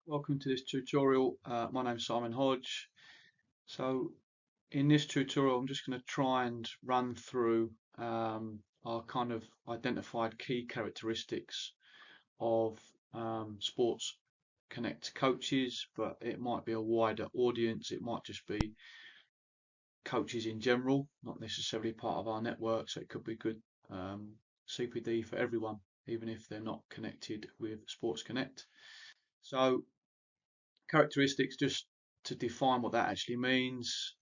Welcome to this tutorial. My name's Simon Hodge. So in this tutorial I'm just going to try and run through our kind of identified key characteristics of Sports Connect coaches, but it might be a wider audience. It might just be coaches in general, not necessarily part of our network, so it could be good CPD for everyone, even if they're not connected with Sports Connect. So characteristics, just to define what that actually means,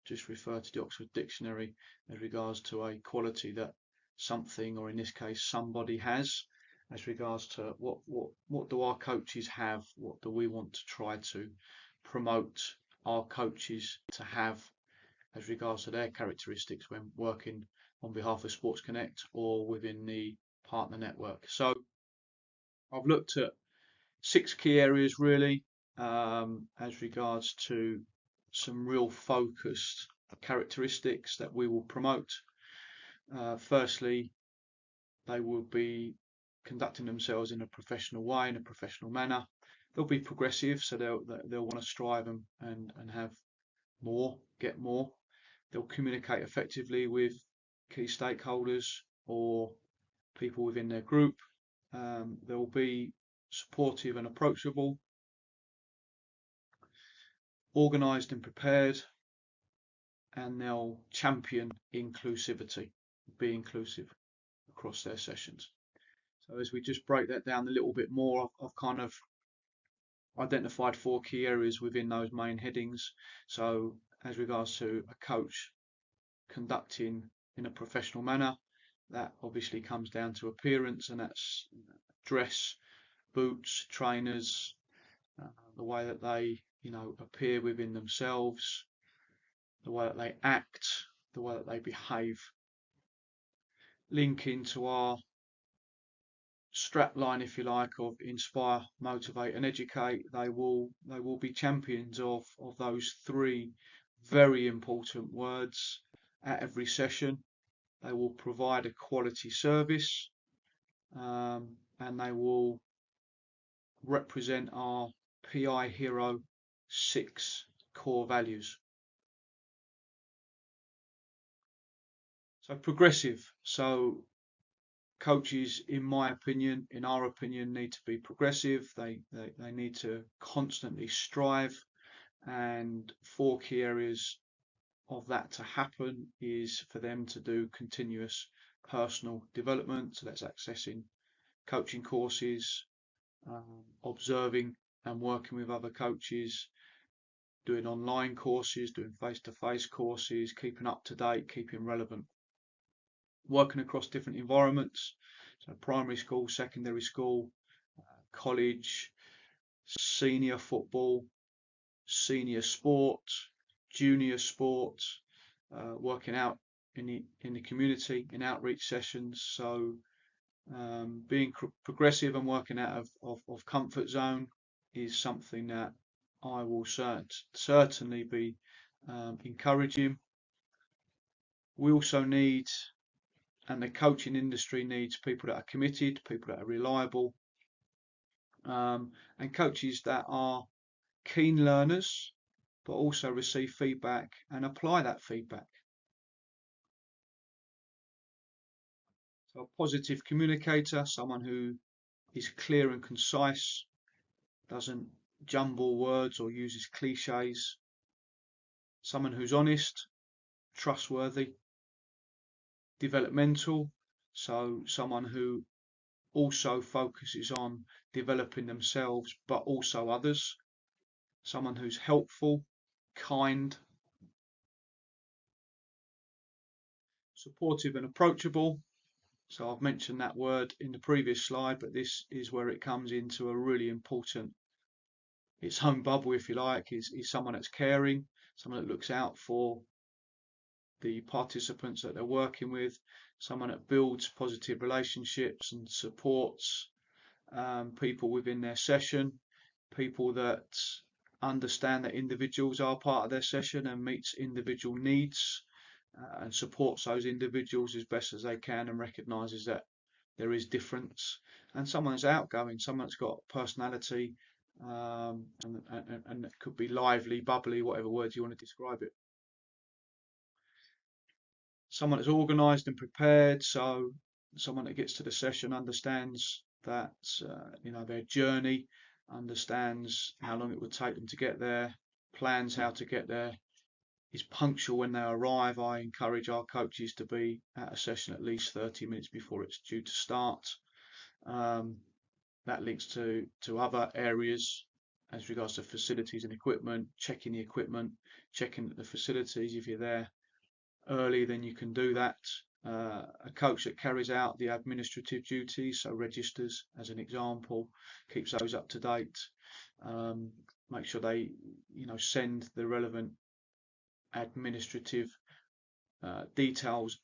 just refer to the Oxford Dictionary as regards to a quality that something, or in this case somebody, has, as regards to what do our coaches have, what do we want to try to promote our coaches to have as regards to their characteristics when working on behalf of Sports Connect or within the partner network. So I've looked at 6 key areas really, as regards to some real focused characteristics that we will promote. Firstly, they will be conducting themselves in a professional way, in a professional manner. They'll be progressive, so they'll want to strive and have more, get more. They'll communicate effectively with key stakeholders or people within their group. They'll be supportive and approachable, organised and prepared, and they'll champion inclusivity, be inclusive across their sessions. So as we just break that down a little bit more, I've kind of identified 4 key areas within those main headings. So as regards to a coach conducting in a professional manner, that obviously comes down to appearance, and that's dress, boots, trainers, the way that they appear within themselves, the way that they act, the way that they behave. Link into our strap line, if you like, of inspire, motivate, and educate. They will be champions of those 3 very important words at every session. They will provide a quality service, and they will represent our PI Hero 6 core values. So progressive. So coaches, in my opinion, in our opinion, need to be progressive. They need to constantly strive, and 4 key areas of that to happen is for them to do continuous personal development. So that's accessing coaching courses, observing and working with other coaches, doing online courses, doing face-to-face courses, keeping up to date, keeping relevant, working across different environments, so primary school, secondary school, college, senior football, senior sport, junior sport, working out in the community in outreach sessions. So being progressive and working out of comfort zone is something that I will certainly be encouraging. We also need, and the coaching industry needs, people that are committed, people that are reliable, and coaches that are keen learners, but also receive feedback and apply that feedback. So a positive communicator, someone who is clear and concise, doesn't jumble words or uses cliches. Someone who's honest, trustworthy, developmental, so someone who also focuses on developing themselves but also others. Someone who's helpful, kind, supportive and approachable. So I've mentioned that word in the previous slide, but this is where it comes into a really important, its home bubble, if you like, is someone that's caring, someone that looks out for the participants that they're working with, someone that builds positive relationships and supports people within their session, people that understand that individuals are part of their session and meets individual needs, and supports those individuals as best as they can, and recognises that there is difference. And someone that's outgoing, someone that's got personality, and it could be lively, bubbly, whatever words you want to describe it. Someone that's organised and prepared, so someone that gets to the session understands that their journey, understands how long it would take them to get there, plans how to get there, is punctual when they arrive. I encourage our coaches to be at a session at least 30 minutes before it's due to start. That links to other areas as regards to facilities and equipment, checking the equipment, checking the facilities. If you're there early, then you can do that. A coach that carries out the administrative duties, so registers as an example, keeps those up to date. Make sure they, send the relevant administrative details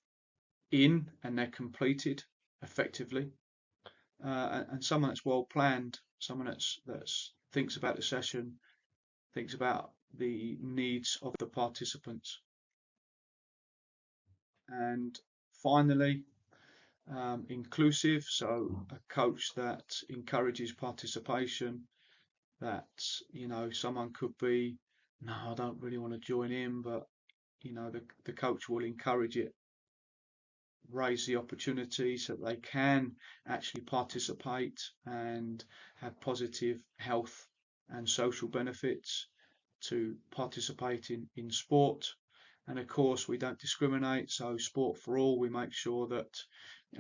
in and they're completed effectively. And someone that's well planned, someone that's thinks about the session, thinks about the needs of the participants. And finally, inclusive, so a coach that encourages participation, that someone could be, no, I don't really want to join in, but the coach will encourage it, raise the opportunity so that they can actually participate and have positive health and social benefits to participate in sport. And of course, we don't discriminate, so sport for all. We make sure that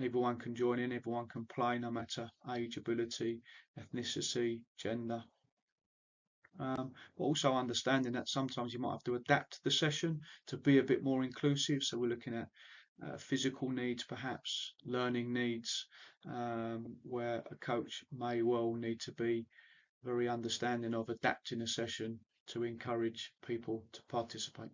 everyone can join in, everyone can play, no matter age, ability, ethnicity, gender. But also understanding that sometimes you might have to adapt the session to be a bit more inclusive. So we're looking at physical needs, perhaps learning needs, where a coach may well need to be very understanding of adapting a session to encourage people to participate.